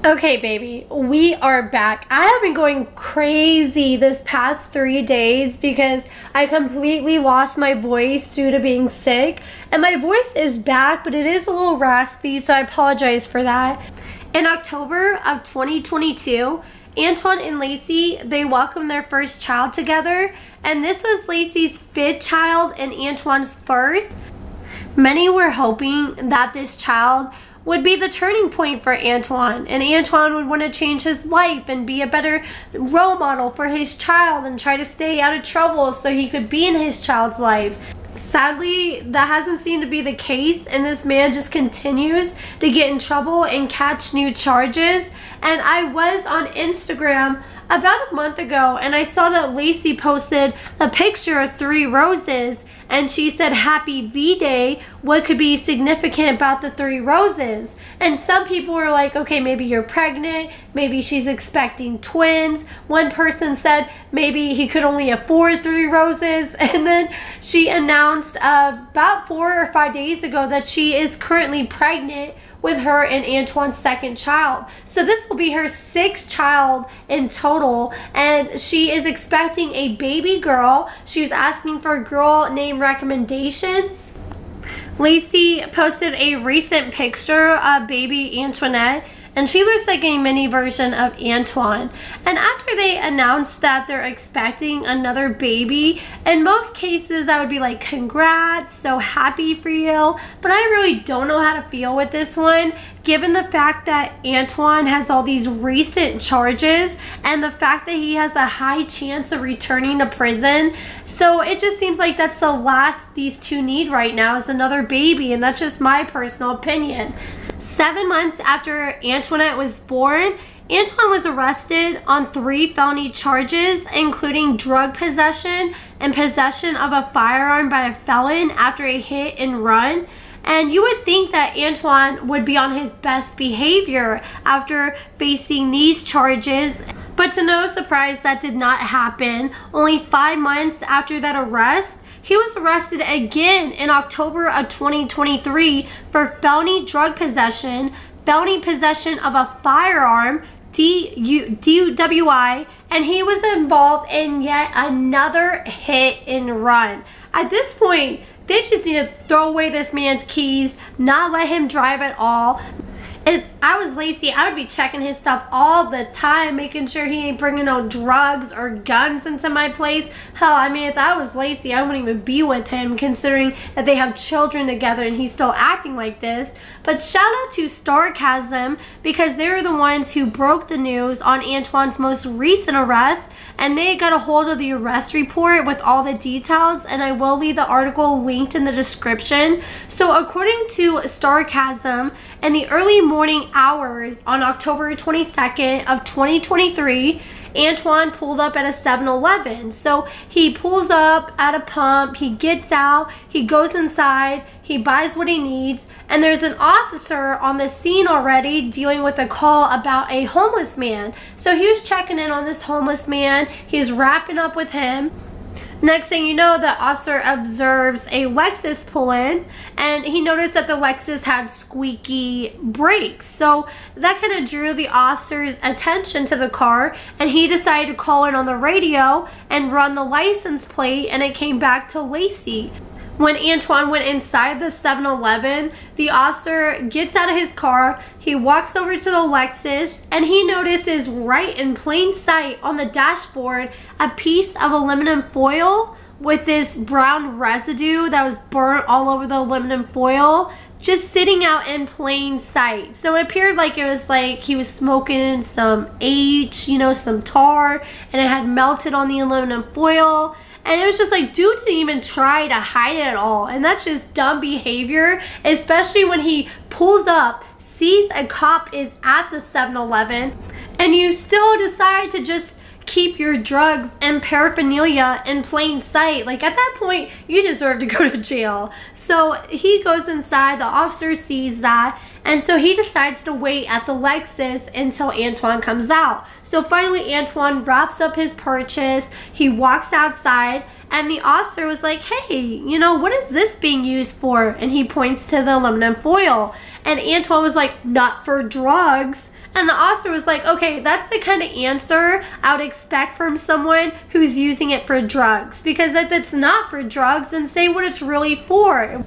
Okay, baby, we are back. I have been going crazy this past 3 days because I completely lost my voice due to being sick. And my voice is back, but it is a little raspy, so I apologize for that. In October of 2022, Antoine and Lacey, they welcomed their first child together. And this was Lacey's 5th child and Antoine's 1st. Many were hoping that this child would be the turning point for Antoine, and Antoine would want to change his life and be a better role model for his child and try to stay out of trouble so he could be in his child's life. Sadly, that hasn't seemed to be the case, and this man just continues to get in trouble and catch new charges. And I was on Instagram about a month ago, and I saw that Lacey posted a picture of 3 roses, and she said, "Happy V-Day, what could be significant about the 3 roses?" And some people were like, okay, maybe you're pregnant, maybe she's expecting twins. One person said maybe he could only afford 3 roses. And then she announced about 4 or 5 days ago that she is currently pregnant with her and Antoine's 2nd child. So this will be her 6th child in total, and she is expecting a baby girl. She's asking for girl name recommendations. Lacey posted a recent picture of baby Antoinette, and she looks like a mini version of Antoine. And after they announced that they're expecting another baby, in most cases I would be like, congrats, so happy for you. But I really don't know how to feel with this one, given the fact that Antoine has all these recent charges and the fact that he has a high chance of returning to prison. So it just seems like that's the last these two need right now, is another baby, and that's just my personal opinion. 7 months after Antoinette was born, Antoine was arrested on 3 felony charges, including drug possession and possession of a firearm by a felon after a hit and run. And you would think that Antoine would be on his best behavior after facing these charges. But to no surprise, that did not happen. Only 5 months after that arrest, he was arrested again in October of 2023 for felony drug possession, felony possession of a firearm, DUWI, and he was involved in yet another hit and run. At this point, they just need to throw away this man's keys, not let him drive at all. If I was Lacey, I would be checking his stuff all the time, making sure he ain't bringing no drugs or guns into my place. Hell, I mean, if I was Lacey, I wouldn't even be with him, considering that they have children together and he's still acting like this. But shout out to Sarcasm, because they're the ones who broke the news on Antoine's most recent arrest, and they got a hold of the arrest report with all the details, and I will leave the article linked in the description. So according to Sarcasm, in the early morning hours on October 22nd of 2023, Antoine pulled up at a 7-Eleven. So he pulls up at a pump, he gets out, he goes inside, he buys what he needs, and there's an officer on the scene already dealing with a call about a homeless man. So he was checking in on this homeless man, he's wrapping up with him. Next thing you know, the officer observes a Lexus pull in, and he noticed that the Lexus had squeaky brakes. So that kind of drew the officer's attention to the car, and he decided to call in on the radio and run the license plate, and it came back to Lacey. When Antoine went inside the 7-Eleven, the officer gets out of his car, he walks over to the Lexus, and he notices right in plain sight on the dashboard a piece of aluminum foil with this brown residue that was burnt all over the aluminum foil, just sitting out in plain sight. So it appeared like it was like he was smoking some H, you know, some tar, and it had melted on the aluminum foil. And it was just like, dude didn't even try to hide it at all. And that's just dumb behavior, especially when he pulls up, sees a cop is at the 7-Eleven, and you still decide to just keep your drugs and paraphernalia in plain sight. Like, at that point, you deserve to go to jail. So he goes inside, the officer sees that, and so he decides to wait at the Lexus until Antoine comes out. So finally, Antoine wraps up his purchase, he walks outside, and the officer was like, hey, you know, what is this being used for? And he points to the aluminum foil. And Antoine was like, not for drugs. And the officer was like, okay, that's the kind of answer I would expect from someone who's using it for drugs. Because if it's not for drugs, then say what it's really for.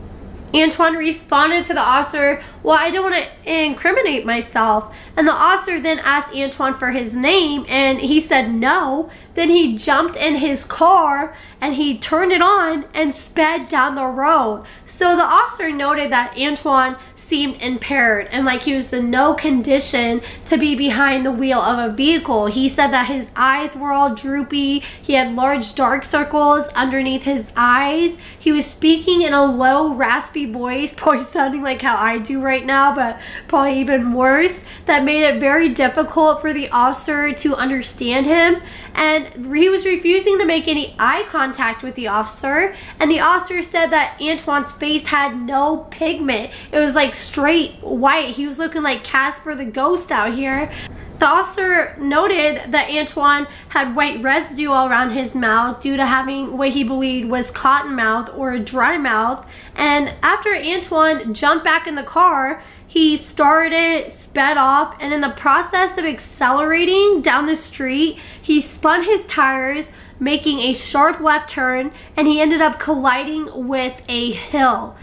Antoine responded to the officer, well, I don't want to incriminate myself. And the officer then asked Antoine for his name, and he said no. Then he jumped in his car and he turned it on and sped down the road. So the officer noted that Antoine seemed impaired and like he was in no condition to be behind the wheel of a vehicle. He said that his eyes were all droopy. He had large dark circles underneath his eyes. He was speaking in a low, raspy voice, probably sounding like how I do right now, but probably even worse. That made it very difficult for the officer to understand him. And he was refusing to make any eye contact with the officer. And the officer said that Antoine's face had no pigment. It was like straight white. He was looking like Casper the Ghost out here. The officer noted that Antoine had white residue all around his mouth due to having what he believed was cotton mouth or a dry mouth. And after Antoine jumped back in the car, he started, sped off, and in the process of accelerating down the street, he spun his tires, making a sharp left turn, and he ended up colliding with a hill.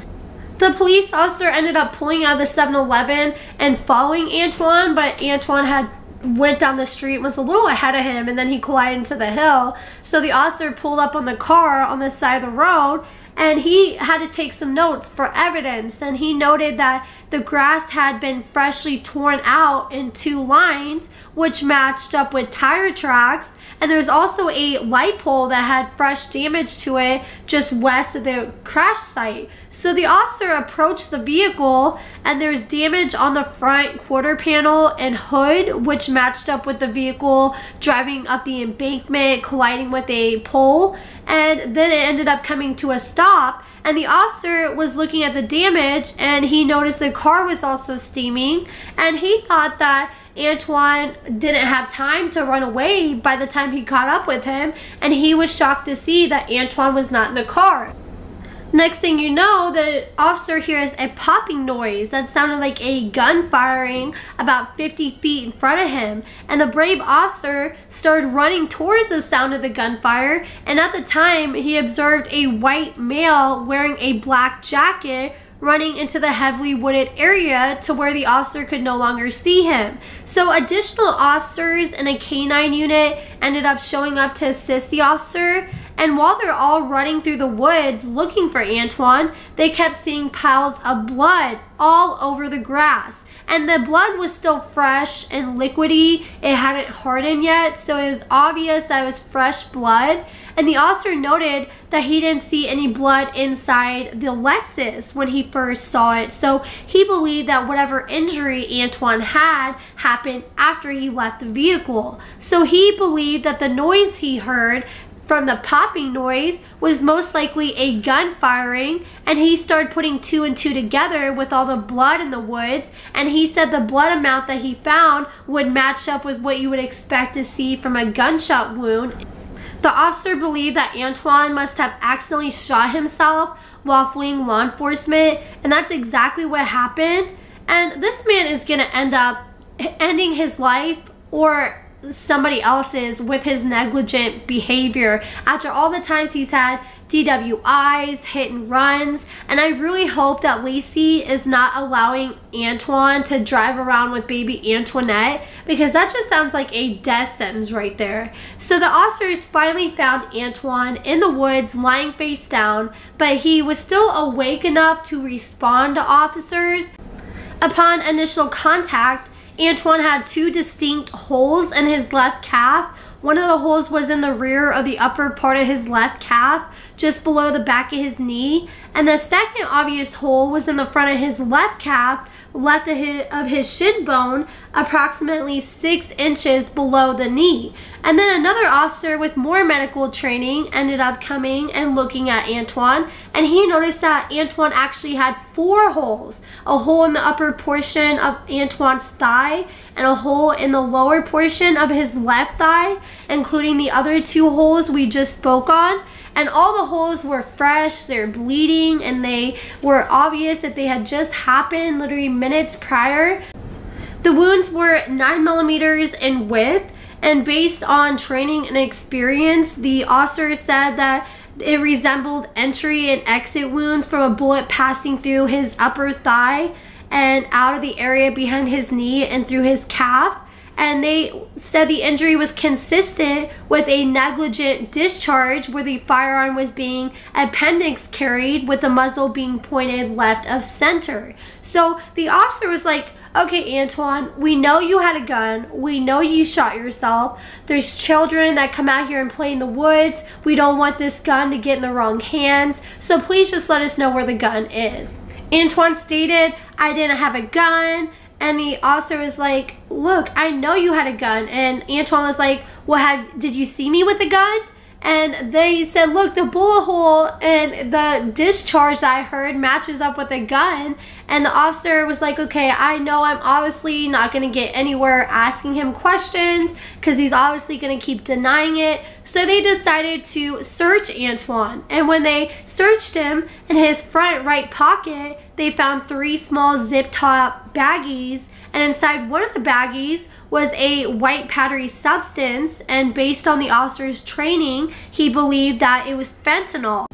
The police officer ended up pulling out of the 7-Eleven and following Antoine, but Antoine had went down the street, was a little ahead of him, and then he collided into the hill. So the officer pulled up on the car on the side of the road, and he had to take some notes for evidence. And he noted that the grass had been freshly torn out in 2 lines, which matched up with tire tracks. And there's also a light pole that had fresh damage to it just west of the crash site. So the officer approached the vehicle, and there's damage on the front quarter panel and hood, which matched up with the vehicle driving up the embankment, colliding with a pole. And then it ended up coming to a stop. And the officer was looking at the damage, and he noticed the car was also steaming. And he thought that Antoine didn't have time to run away by the time he caught up with him, and he was shocked to see that Antoine was not in the car. Next thing you know, the officer hears a popping noise that sounded like a gun firing about 50 feet in front of him, and the brave officer started running towards the sound of the gunfire. And at the time, he observed a white male wearing a black jacket running into the heavily wooded area to where the officer could no longer see him. So additional officers and a canine unit ended up showing up to assist the officer. And while they're all running through the woods looking for Antoine, they kept seeing piles of blood all over the grass. And the blood was still fresh and liquidy. It hadn't hardened yet, so it was obvious that it was fresh blood. And the officer noted that he didn't see any blood inside the Lexus when he first saw it. So he believed that whatever injury Antoine had happened after he left the vehicle. So he believed that the noise he heard from the popping noise was most likely a gun firing, and he started putting 2 and 2 together with all the blood in the woods. And he said the blood amount that he found would match up with what you would expect to see from a gunshot wound. The officer believed that Antoine must have accidentally shot himself while fleeing law enforcement, and that's exactly what happened. And this man is going to end up ending his life or somebody else's with his negligent behavior after all the times he's had DWIs, hit and runs. And I really hope that Lacey is not allowing Antoine to drive around with baby Antoinette, because that just sounds like a death sentence right there. So the officers finally found Antoine in the woods lying face down, but he was still awake enough to respond to officers. Upon initial contact, Antoine had 2 distinct holes in his left calf. One of the holes was in the rear of the upper part of his left calf, just below the back of his knee. And the second obvious hole was in the front of his left calf, left of his shin bone, approximately 6 inches below the knee. And then another officer with more medical training ended up coming and looking at Antoine, and he noticed that Antoine actually had 4 holes. A hole in the upper portion of Antoine's thigh, and a hole in the lower portion of his left thigh, including the other 2 holes we just spoke on. And all the holes were fresh, they're bleeding, and they were obvious that they had just happened literally minutes prior. The wounds were 9 millimeters in width, and based on training and experience, the officer said that it resembled entry and exit wounds from a bullet passing through his upper thigh and out of the area behind his knee and through his calf. And they said the injury was consistent with a negligent discharge where the firearm was being appendix carried with the muzzle being pointed left of center. So the officer was like, okay, Antoine, we know you had a gun. We know you shot yourself. There's children that come out here and play in the woods. We don't want this gun to get in the wrong hands. So please just let us know where the gun is. Antoine stated, I didn't have a gun. And the officer was like, look, I know you had a gun. And Antoine was like, well, did you see me with a gun? And they said, look, the bullet hole and the discharge that I heard matches up with a gun. And the officer was like, okay, I know I'm obviously not going to get anywhere asking him questions because he's obviously going to keep denying it. So they decided to search Antoine. And when they searched him in his front right pocket, they found 3 small zip top baggies. And inside one of the baggies was a white powdery substance, and based on the officer's training, he believed that it was fentanyl.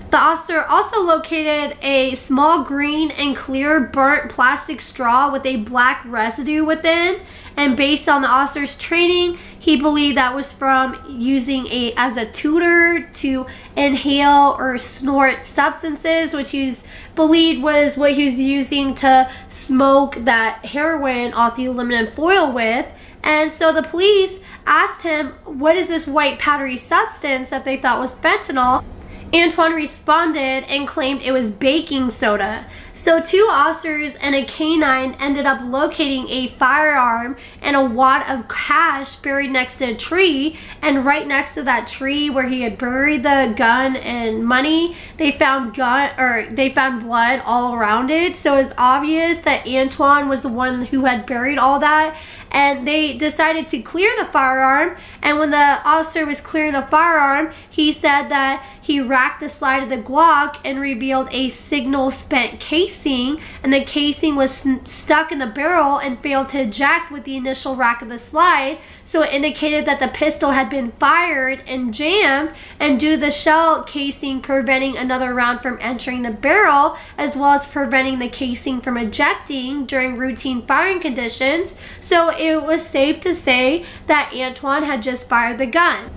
The officer also located a small green and clear burnt plastic straw with a black residue within, and based on the officer's training, he believed that was from using as a tutor to inhale or snort substances, which he believed was what he was using to smoke that heroin off the aluminum foil with. And so the police asked him, what is this white powdery substance that they thought was fentanyl? Antoine responded and claimed it was baking soda. So 2 officers and a canine ended up locating a firearm and a wad of cash buried next to a tree, and right next to that tree where he had buried the gun and money, they found blood all around it. So it's obvious that Antoine was the one who had buried all that, and they decided to clear the firearm. And when the officer was clearing the firearm, he said that he racked the slide of the Glock and revealed a signal spent casing, and the casing was stuck in the barrel and failed to eject with the initial rack of the slide. So it indicated that the pistol had been fired and jammed, and due to the shell casing preventing another round from entering the barrel, as well as preventing the casing from ejecting during routine firing conditions, so it was safe to say that Antoine had just fired the gun.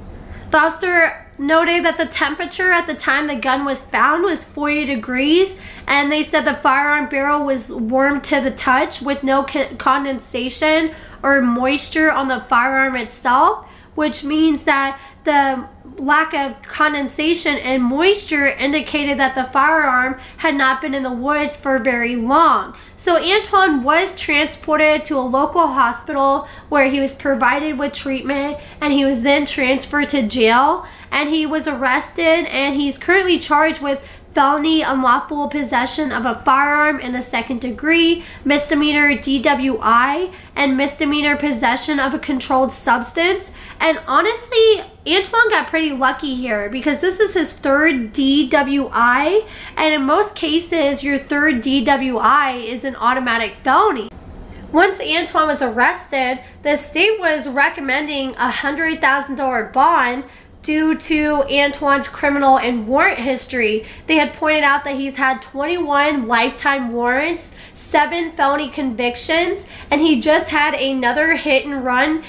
The officer noted that the temperature at the time the gun was found was 40 degrees, and they said the firearm barrel was warm to the touch with no condensation or moisture on the firearm itself, which means that the lack of condensation and moisture indicated that the firearm had not been in the woods for very long. So Antoine was transported to a local hospital where he was provided with treatment, and he was then transferred to jail, and he was arrested, and he's currently charged with felony unlawful possession of a firearm in the 2nd degree, misdemeanor DWI, and misdemeanor possession of a controlled substance. And honestly, Antoine got pretty lucky here because this is his 3rd DWI, and in most cases, your 3rd DWI is an automatic felony. Once Antoine was arrested, the state was recommending a $100,000 bond due to Antoine's criminal and warrant history. They had pointed out that he's had 21 lifetime warrants, 7 felony convictions, and he just had another hit and run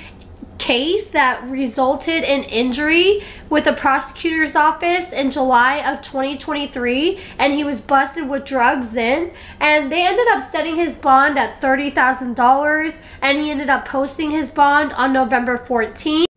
case that resulted in injury with the prosecutor's office in July of 2023, and he was busted with drugs then, and they ended up setting his bond at $30,000, and he ended up posting his bond on November 14th.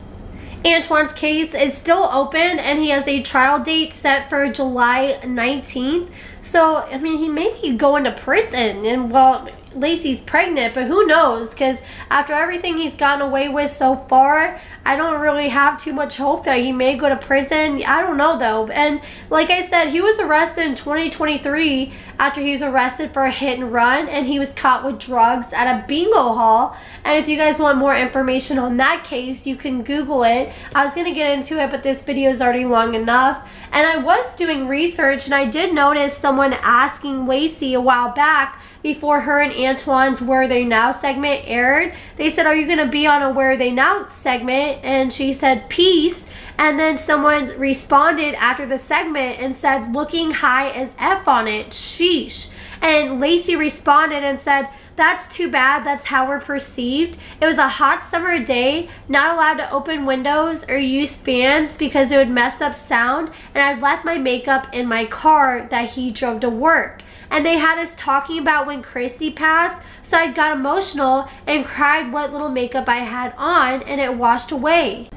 Antoine's case is still open, and he has a trial date set for July 19th. So, I mean, he may be going to prison, and well, Lacey's pregnant, but who knows? Because after everything he's gotten away with so far, I don't really have too much hope that he may go to prison. I don't know though. And like I said, he was arrested in 2023 after he was arrested for a hit and run, and he was caught with drugs at a bingo hall. And if you guys want more information on that case, you can Google it. I was going to get into it, but this video is already long enough. And I was doing research, and I did notice someone asking Lacey a while back before her and Antoine's Where Are They Now segment aired. They said, are you going to be on a Where Are They Now segment? And she said, peace. And then someone responded after the segment and said, looking high as F on it, sheesh. And Lacey responded and said, that's too bad, that's how we're perceived. It was a hot summer day, not allowed to open windows or use fans because it would mess up sound, and I left my makeup in my car that he drove to work. And they had us talking about when Christy passed, so I got emotional and cried what little makeup I had on, and it washed away.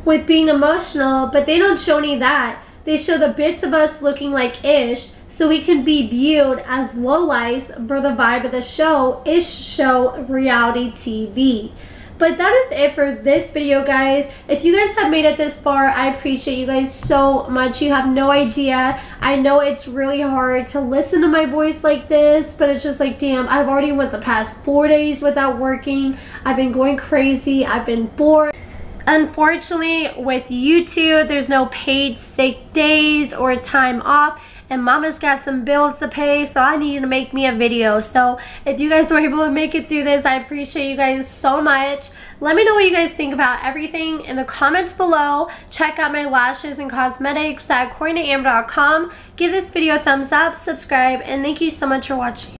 With being emotional, but they don't show any of that. They show the bits of us looking like Ish, so we can be viewed as lowlights for the vibe of the show, Ish Show Reality TV. But that is it for this video, guys. If you guys have made it this far, I appreciate you guys so much. You have no idea. I know it's really hard to listen to my voice like this, but it's just like, damn, I've already went the past 4 days without working. I've been going crazy. I've been bored. Unfortunately, with YouTube, there's no paid sick days or time off, and mama's got some bills to pay, so I needed to make me a video. So if you guys were able to make it through this, I appreciate you guys so much. Let me know what you guys think about everything in the comments below. Check out my lashes and cosmetics at AccordingtoAmber.com. Give this video a thumbs up, subscribe, and thank you so much for watching.